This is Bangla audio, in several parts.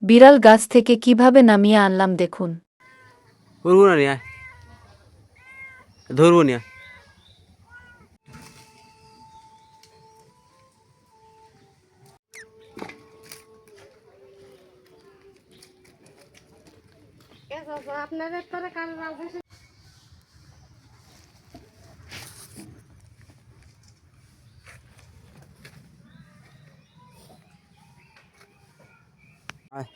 বিড়াল গাছ থেকে কিভাবে নামিয়ে আনলাম দেখুন। ধরবো না নিয়ে ধরবো নিয়ে আপনাদের পরে কারো আয়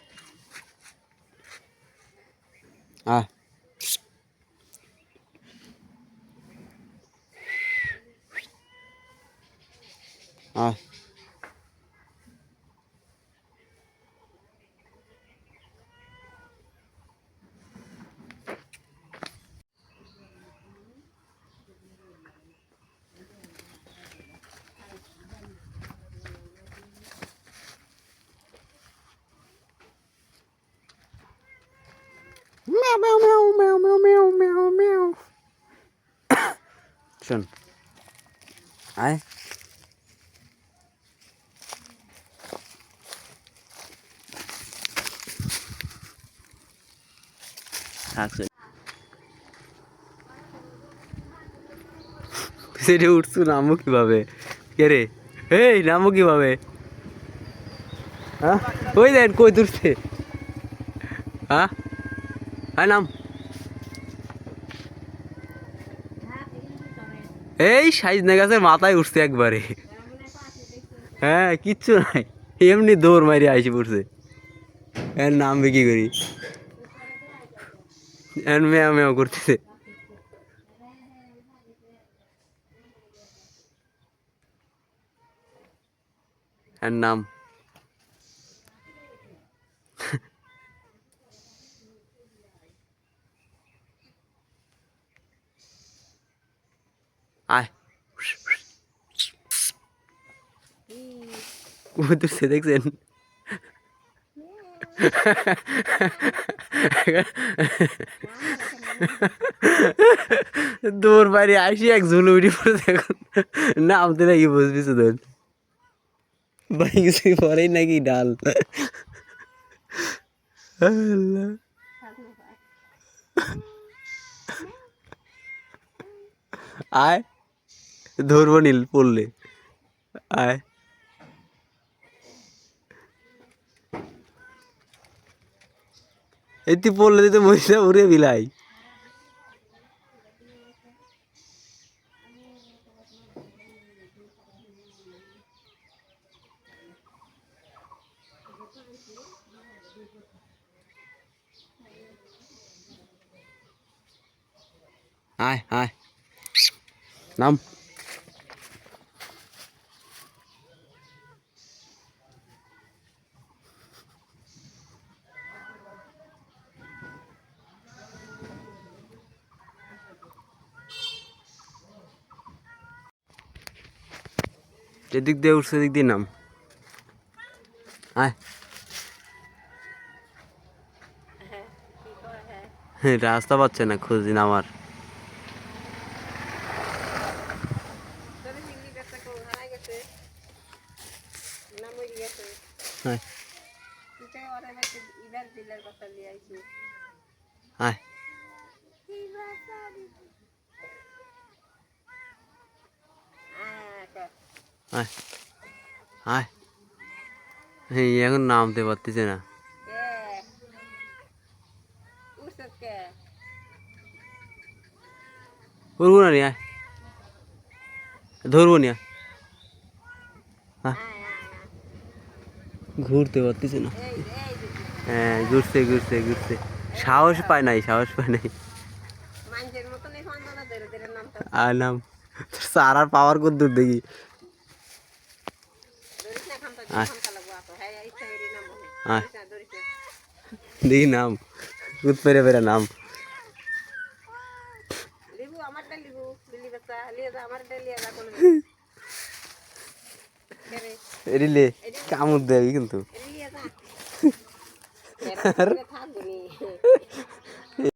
আয় আয় meow meow meow meow meow meow meow meow শোন আয় থাকছে সেটা উঠছু নামবো কিভাবে কে রে এই নামবো কিভাবে হ্যাঁ ওই দেন কই তুলছে হ্যাঁ হ্যাঁ নাম এই সাইজ না গাছের মাথায় উঠছে একবারে হ্যাঁ কিচ্ছু নাই এমনি দৌড় মারি আইসি পড়ছে এর নামবে কি করি এর মেয়া মেয়া করতেছে এর নাম আয় উঠছে দেখছেন দৌড় বাড়ি আসি এক ঝুলো উঠি পড়েছে এখন নামতে নাকি বুঝবি শুধু ভাই কিছু পরেই নাকি ডাল আল্লাহ। আয় ধরবো নীল পড়লে আয় এই তুই পড়লে তুই তো মহিলা উড়ে বিলাই আয় আয় নাম এদিক দিয়ে উঠছে এদিক দিয়ে নাম আয় হ্যাঁ রাস্তা পাচ্ছে না খুঁজি নামার আয় আয় আয় আয় হ্যাঁ এখন নামতে পারতেছে না উঠবো না নিয়ে ধরবো নিয়ে ঘুরতে পারতেছে না হ্যাঁ ঘুরছে ঘুরছে ঘুরছে সাহস পায় নাই সাহস পায় নাই আর নাম সারার পাওয়ার কত দূর দেখি দেখি নাম কুদ পেরে পেরে নাম রিলে কামড় দেবি কিন্তু